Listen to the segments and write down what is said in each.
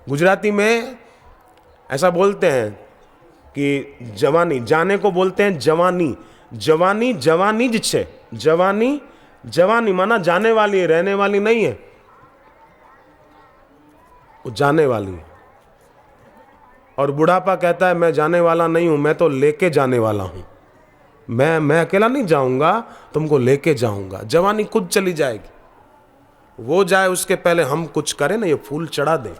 गुजराती में ऐसा बोलते हैं कि जवानी, जाने को बोलते हैं जवानी। जवानी जवानी ज छे, जवानी जवानी माना जाने वाली है, रहने वाली नहीं है, वो जाने वाली है। और बुढ़ापा कहता है मैं जाने वाला नहीं हूं, मैं तो लेके जाने वाला हूं। मैं अकेला नहीं जाऊंगा, तुमको लेके जाऊंगा। जवानी खुद चली जाएगी, वो जाए उसके पहले हम कुछ करें ना, ये फूल चढ़ा दे।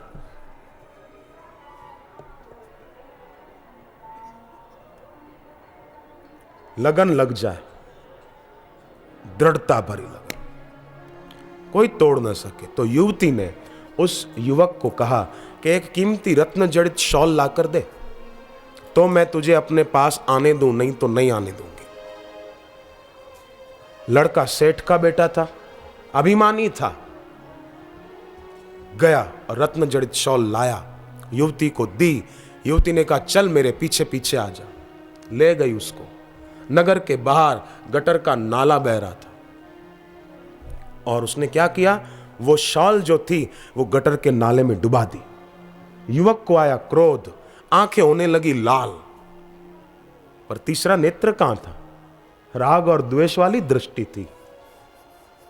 लगन लग जाए, दृढ़ता भरी लगन, कोई तोड़ न सके। तो युवती ने उस युवक को कहा कि एक कीमती रत्न जड़ित शॉल लाकर दे, तो मैं तुझे अपने पास आने दूं, नहीं तो नहीं आने दूंगी। लड़का सेठ का बेटा था, अभिमानी था, गया और रत्न जड़ित शॉल लाया, युवती को दी। युवती ने कहा चल मेरे पीछे पीछे आ जा। ले गई उसको। नगर के बाहर गटर का नाला बह रहा था और उसने क्या किया, वो शॉल जो थी वो गटर के नाले में डुबा दी। युवक को आया क्रोध, आंखें होने लगी लाल, पर तीसरा नेत्र कहां था? राग और द्वेष वाली दृष्टि थी,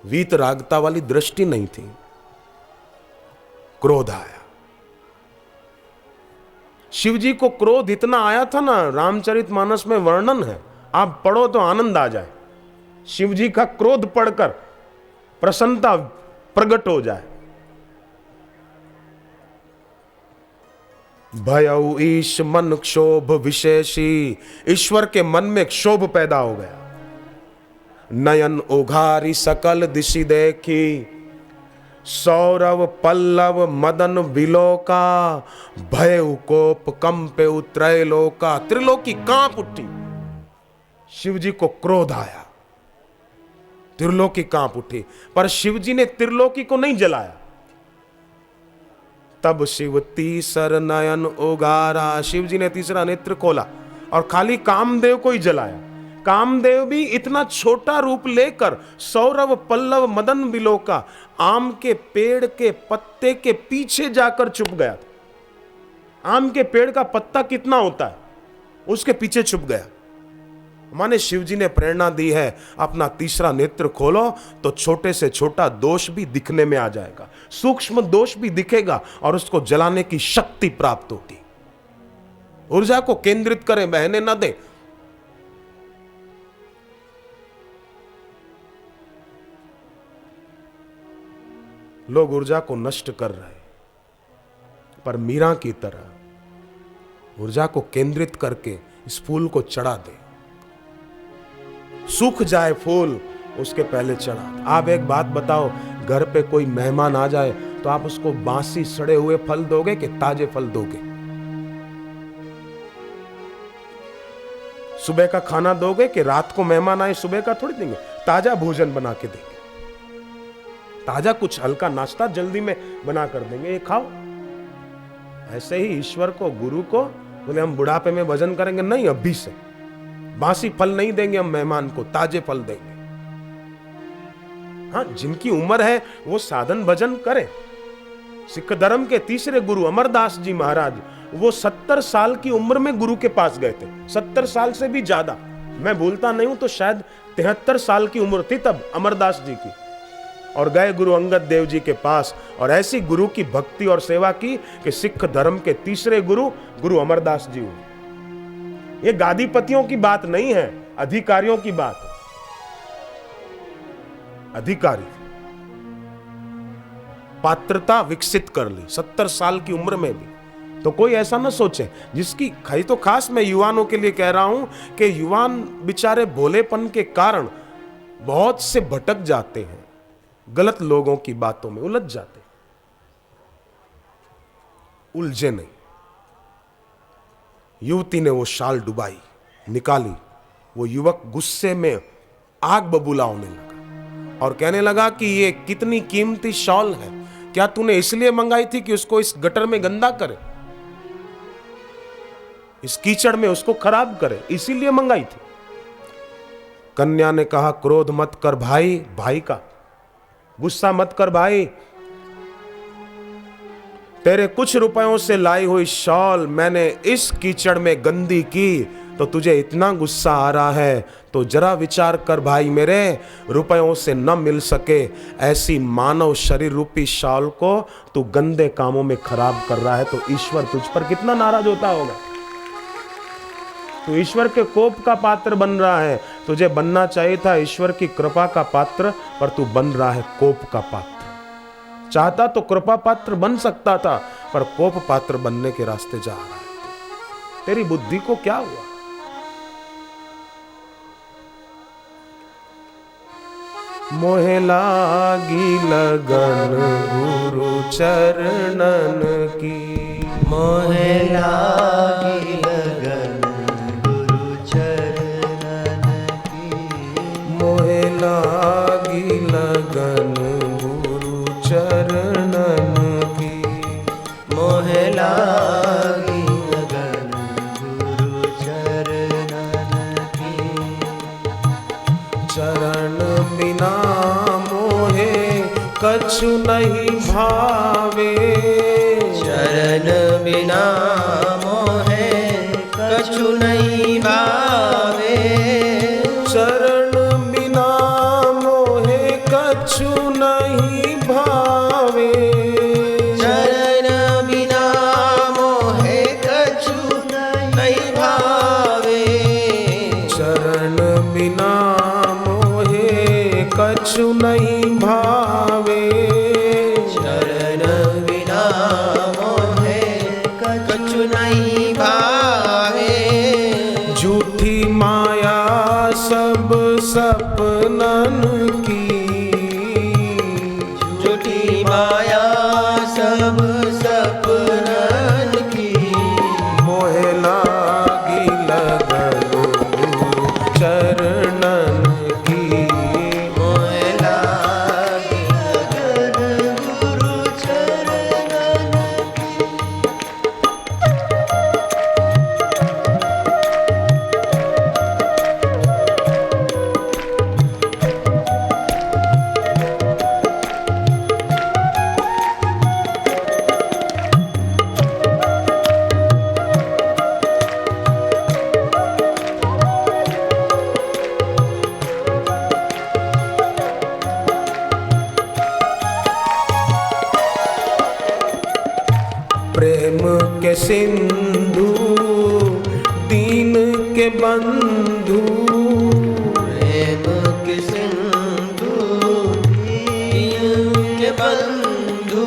वीत रागता वाली दृष्टि नहीं थी। क्रोध आया। शिवजी को क्रोध इतना आया था ना, रामचरितमानस में वर्णन है, आप पढ़ो तो आनंद आ जाए। शिवजी का क्रोध पढ़कर प्रसन्नता प्रकट हो जाए। भयउ ईश मन क्षोभ विशेषी, ईश्वर के मन में क्षोभ पैदा हो गया। नयन उघारी सकल दिशि देखी, सौरव पल्लव मदन विलोका, भय कोप कंपे त्रैलोका। त्रिलोकी कांप उठी। शिवजी को क्रोध आया, त्रिलोकी कांप उठी, पर शिवजी ने त्रिलोकी को नहीं जलाया। तब शिव तीसर नयन उगारा, शिवजी ने तीसरा नेत्र खोला और खाली कामदेव को ही जलाया। कामदेव भी इतना छोटा रूप लेकर सौरव पल्लव मदन विलोका, आम के पेड़ के पत्ते के पीछे जाकर छुप गया था। आम के पेड़ का पत्ता कितना होता है, उसके पीछे छुप गया। माने शिवजी ने प्रेरणा दी है, अपना तीसरा नेत्र खोलो तो छोटे से छोटा दोष भी दिखने में आ जाएगा, सूक्ष्म दोष भी दिखेगा और उसको जलाने की शक्ति प्राप्त होगी। ऊर्जा को केंद्रित करें, बहने न दें। लोग ऊर्जा को नष्ट कर रहे हैं, पर मीरा की तरह ऊर्जा को केंद्रित करके इस फूल को चढ़ा दे। सूख जाए फूल, उसके पहले चढ़ा दे। आप एक बात बताओ, घर पे कोई मेहमान आ जाए तो आप उसको बासी सड़े हुए फल दोगे कि ताजे फल दोगे? सुबह का खाना दोगे कि रात को मेहमान आए सुबह का थोड़ी देंगे? ताजा भोजन बना के देंगे, ताजा कुछ हल्का नाश्ता जल्दी में बना कर देंगे, ये खाओ। ऐसे ही ईश्वर को, गुरु को बोले हम बुढ़ापे में भजन करेंगे, नहीं, अभी से बासी फल नहीं देंगे हम मेहमान को, ताजे फल देंगे। हाँ, जिनकी उम्र है वो साधन भजन करें। सिख धर्म के तीसरे गुरु अमरदास जी महाराज, वो 70 साल की उम्र में गुरु के पास गए थे, 70 साल से भी ज्यादा, मैं भूलता नहीं हूं तो शायद 73 साल की उम्र थी तब अमरदास जी की। और गए गुरु अंगद देव जी के पास और ऐसी गुरु की भक्ति और सेवा की कि सिख धर्म के तीसरे गुरु गुरु अमरदास जी हुए। ये गादीपतियों की बात नहीं है, अधिकारियों की बात है। अधिकारी पात्रता विकसित कर ली 70 साल की उम्र में भी। तो कोई ऐसा ना सोचे जिसकी खाई, तो खास मैं युवानों के लिए कह रहा हूं कि युवान बेचारे भोलेपन के कारण बहुत से भटक जाते हैं, गलत लोगों की बातों में उलझ जाते। उलझे नहीं। युवती ने वो शाल डुबाई, निकाली। वो युवक गुस्से में आग बबूला होने लगा और कहने लगा कि ये कितनी कीमती शॉल है, क्या तूने इसलिए मंगाई थी कि उसको इस गटर में गंदा करे, इस कीचड़ में उसको खराब करे, इसीलिए मंगाई थी? कन्या ने कहा क्रोध मत कर भाई, भाई का गुस्सा मत कर भाई, तेरे कुछ रुपयों से लाई हुई शॉल मैंने इस कीचड़ में गंदी की तो तुझे इतना गुस्सा आ रहा है, तो जरा विचार कर भाई मेरे, रुपयों से न मिल सके ऐसी मानव शरीर रूपी शॉल को तू गंदे कामों में खराब कर रहा है, तो ईश्वर तुझ पर कितना नाराज होता होगा। तू ईश्वर के कोप का पात्र बन रहा है। तुझे बनना चाहिए था ईश्वर की कृपा का पात्र, पर तू बन रहा है कोप का पात्र। चाहता तो कृपा पात्र बन सकता था, पर कोप पात्र बनने के रास्ते जा रहा है। तेरी बुद्धि को क्या हुआ? मोहे लागी लगन गुरु चरणन की, मोहे लागी लगन गुरु चरणन की, मोहे लागी लगन गुरु चरणन की, मोहे लागी लगन गुरु चरणन की। चरण बिना मोहे कछु नहीं भावे, चरण बिना मोहे कछु नहीं भावे, चरण बिना मोहे कछु नहीं भावे, चरण बिना मोहे कछु नहीं भावे, चरण बिना मोहे कछु नहीं भावे, चरण बिना मोहे कछु नहीं भावे। झूठी माया सब सपनन की, झूठी माया सब सपनन की, मोहे लागी लगन गुरु चरणन की, मोहे लागी लगन गुरु चरणन की। प्रेम के सिंधु दीन के बंधु, प्रेम के सिंधु दीन के बंधु,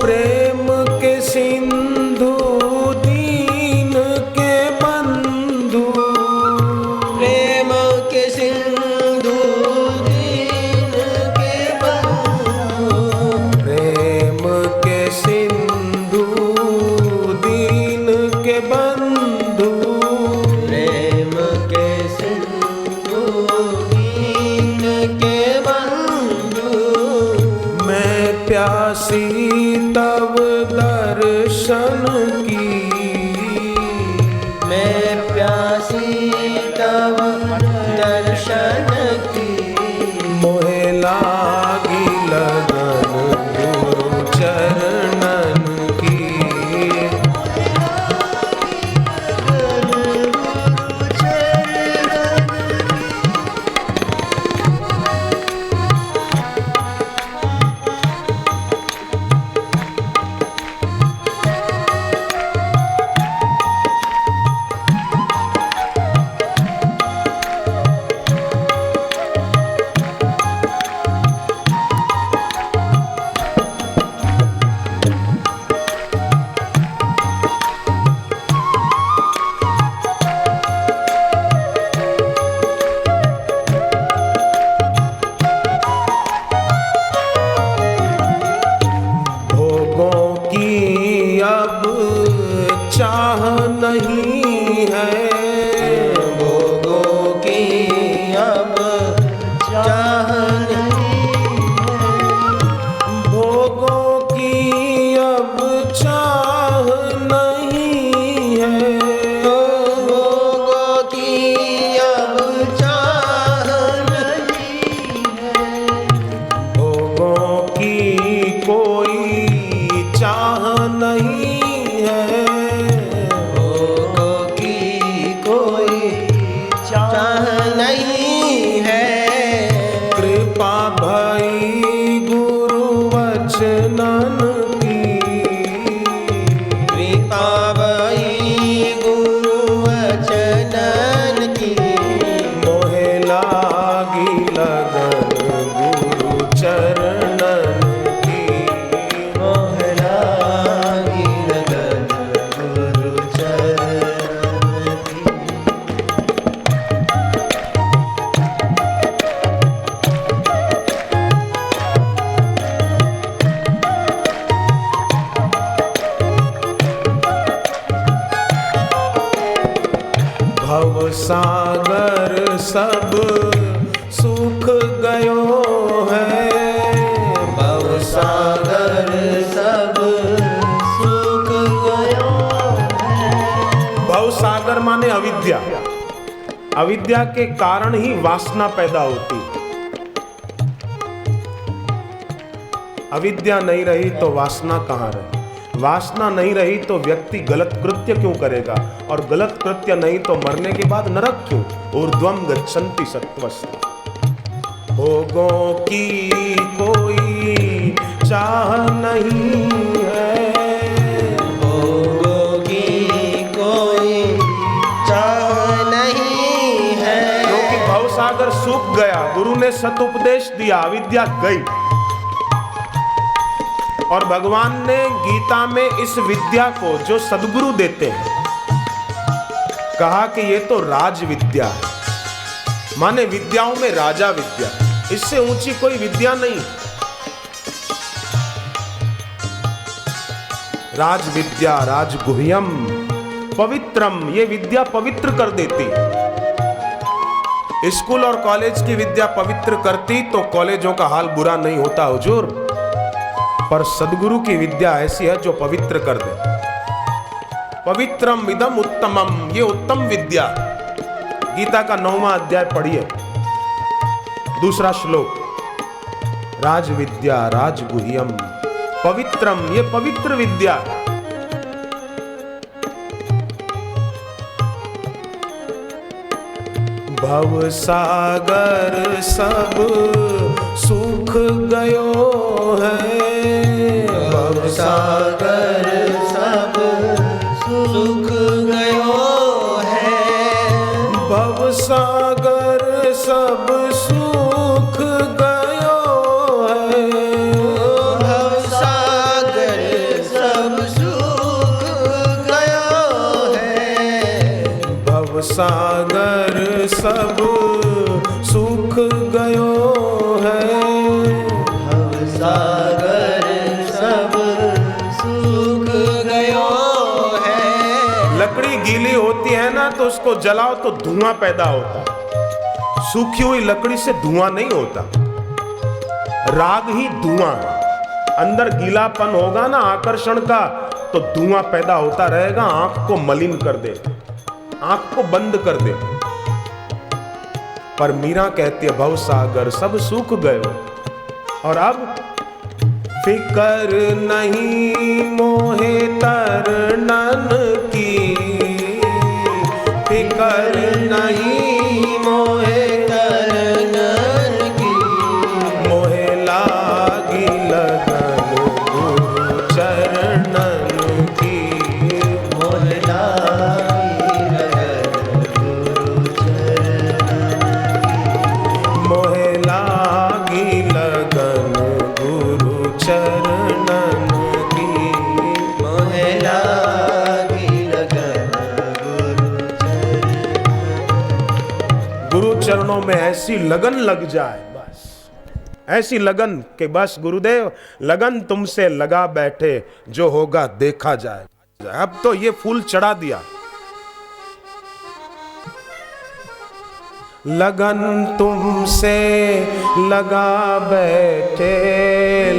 प्रेम के सिंधु दीन के बंधु, प्रेम के सिंधु दीन के बंधु, प्रेम के सिंधु दीन के बंधु, प्रेम के सिंधु दीन भव सागर सब सुख गयो है, भव सागर सब सुख गयो है। भव सागर माने अविद्या। अविद्या के कारण ही वासना पैदा होती। अविद्या नहीं रही तो वासना कहाँ रही? वासना नहीं रही तो व्यक्ति गलत कृत्य क्यों करेगा? और गलत कृत्य नहीं तो मरने के बाद नरक क्यों? ऊर्ध्वम गच्छन्ति सत्त्वस्य। भोगों की कोई चाह नहीं है, भोगों की कोई चाह नहीं है। क्योंकि भवसागर सूख गया। गुरु ने सतुपदेश दिया, अविद्या गई। और भगवान ने गीता में इस विद्या को जो सद्गुरु देते हैं, कहा कि ये तो राज विद्या है, माने विद्याओं में राजा विद्या, इससे ऊंची कोई विद्या नहीं। राज विद्या राजगुह्यम पवित्रम, ये विद्या पवित्र कर देती। स्कूल और कॉलेज की विद्या पवित्र करती तो कॉलेजों का हाल बुरा नहीं होता हुजूर। पर सद्गुरु की विद्या ऐसी है जो पवित्र कर दे। पवित्रम इदम उत्तमम, ये उत्तम विद्या। गीता का 9वां अध्याय पढ़िए, 2 श्लोक। राज विद्या राजगुह्यम पवित्रम, ये पवित्र विद्या। भव सागर सब सुख गयो है, भव सागर सब सुख गयो है। भव सागर सब सुख गयो है, भव सागर सब सुख गयो है। भव सागर सब सुख गयो है, भव सागर सब सुख गयो है। लकड़ी गीली होती है ना तो उसको जलाओ तो धुआं पैदा होता है। सूखी हुई लकड़ी से धुआं नहीं होता। राग ही धुआं है। अंदर गीलापन होगा ना आकर्षण का तो धुआं पैदा होता रहेगा, आंख को मलिन कर दे, आंख को बंद कर दे। पर मीरा कहती है भव सागर सब सूख गए। और अब फिकर नहीं मोहे तरनन की, फिकर नहीं मोहे तरनन की। मोहे लागी लगन गुरु चरणन की, मोहे लागी लगन गुरु चरणन की। मोहे लागी लगन गुरु चरणन की, मोहे लागी लगन गुरु चरणन। गुरु चरणों में ऐसी लगन लग जाए, बस ऐसी लगन कि बस गुरुदेव लगन तुमसे लगा बैठे, जो होगा देखा जाए। अब तो ये फूल चढ़ा दिया। लगन तुमसे लगा बैठे,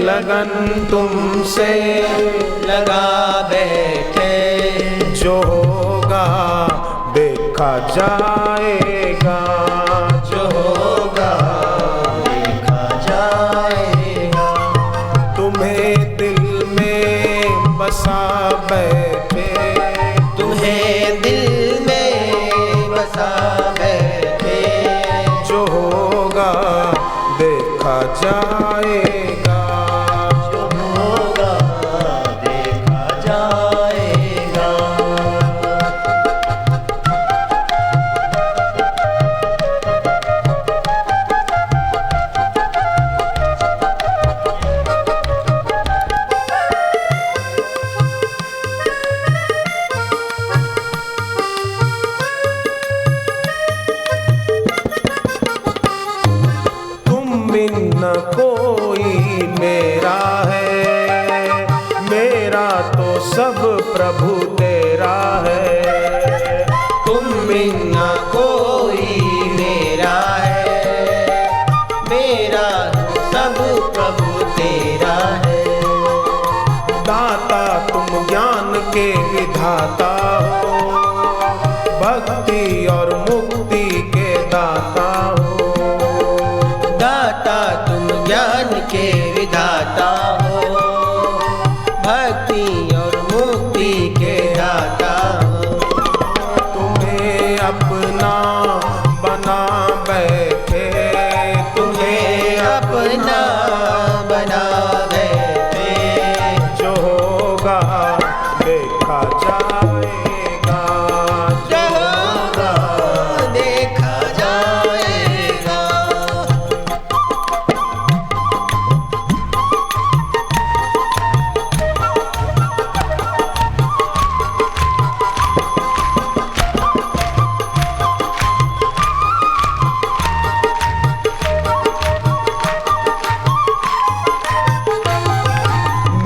लगन तुमसे लगा बैठे, जो होगा देखा जाएगा, जो होगा देखा जाएगा। तुम्हें दिल में बसा बैठे, तुम्हें दिल में बसा बैठे, जो होगा देखा जाएगा, जो होगा देखा जाएगा। न कोई मेरा है, मेरा तो सब प्रभु तेरा है। तुम बिन न भक्ति और मुक्ति के दाता हो। दाता तुम ज्ञान के विधाता हो, भक्ति और मुक्ति के दाता हो। तुम्हें अपना बना बैठे, तुम्हें अपना बना बैठे, जो होगा देखा जाएगा, जो होगा देखा जाएगा।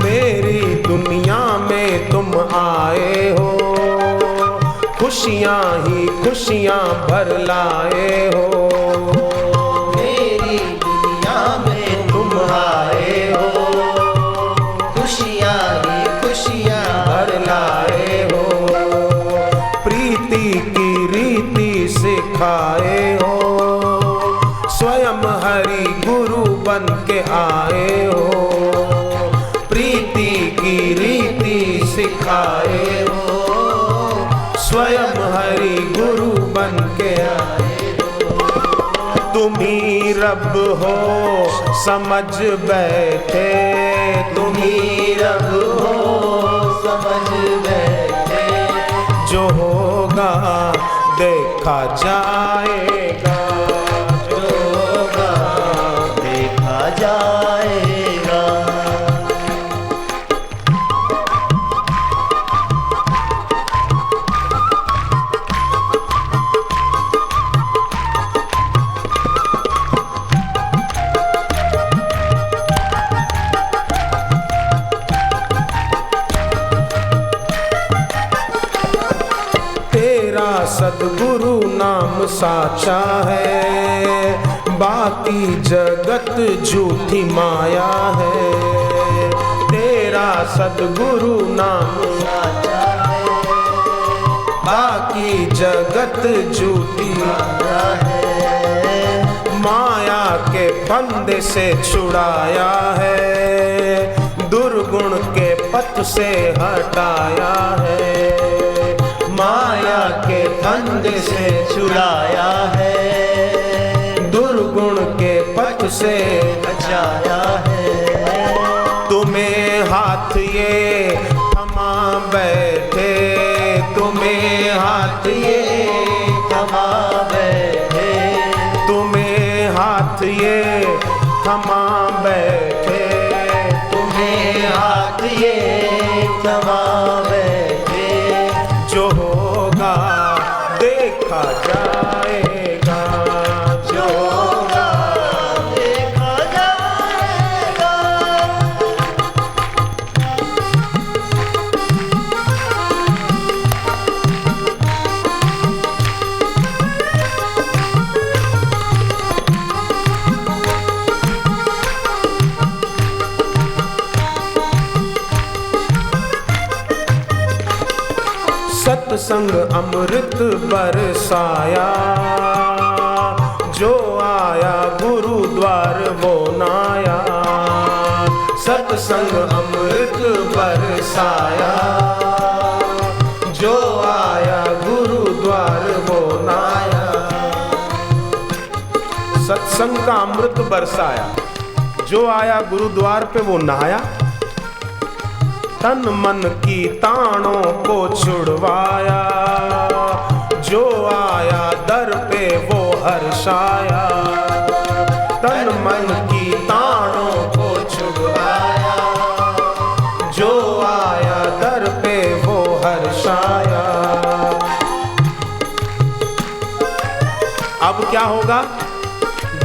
मेरी दुनिया में तुम आए हो, खुशियाँ ही खुशियाँ भर लाए हो। मेरी दुनिया में तुम आए हो, खुशियाँ ही खुशियाँ भर लाए हो। प्रीति की रीति सिखाए हो, स्वयं हरि गुरु बन के आए हो। प्रीति की रीति सिखाए हो, स्वयं हरि गुरु बन के आए हो। तुम ही रब हो समझ बैठे, तुम ही रब हो समझ बैठे, जो होगा देखा जाएगा, जो होगा देखा जाएगा। तेरा सद्गुरु नाम साचा है, बाकी जगत झूठी माया है। तेरा सद्गुरु नाम साचा है, बाकी जगत झूठी माया है। माया के फंदे से छुड़ाया है, दुर्गुण के पथ से हटाया है। माया के फंदे से छुड़ाया है, दुर्गुण के पथ से बचाया है। तुम्हें हाथ ये थमा बैठे, तुम्हें हाथ ये थमा बैठे, तुम्हें हाथ ये थमा बैठे, तुम्हें हाथ ये थमा बैठे, जो होगा देखा जाएगा, जो होगा देखा जाएगा। सत्संग अमृत बरसाया, जो आया गुरुद्वार वो नाया। सत्संग अमृत बरसाया, जो आया गुरुद्वार वो नाया। सत्संग का अमृत बरसाया, जो आया गुरुद्वार पे वो नहाया। तन मन की तानों को छुड़वाया, जो आया दर पे वो हर्षाया। तन मन की तानों को छुड़वाया, जो आया दर पे वो हर्षाया। अब क्या होगा?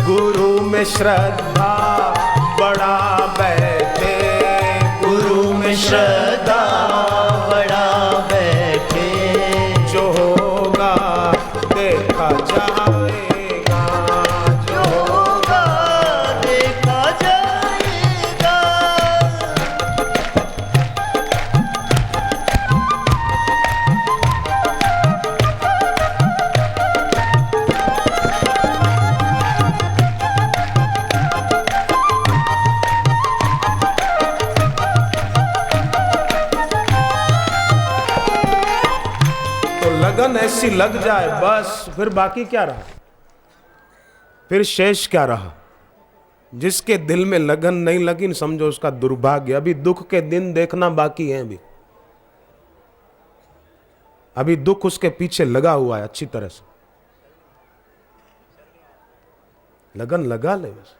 गुरु में श्रद्धा बड़ा बैठे, गुरु में श्रद्धा बड़ा बैठे, जो होगा देखा जाएगा, जो होगा देखा जाएगा। सी लग जाए बस, फिर बाकी क्या रहा, फिर शेष क्या रहा। जिसके दिल में लगन नहीं लगी, समझो उसका दुर्भाग्य। अभी दुख के दिन देखना बाकी है, अभी दुख उसके पीछे लगा हुआ है अच्छी तरह से। लगन लगा ले बस।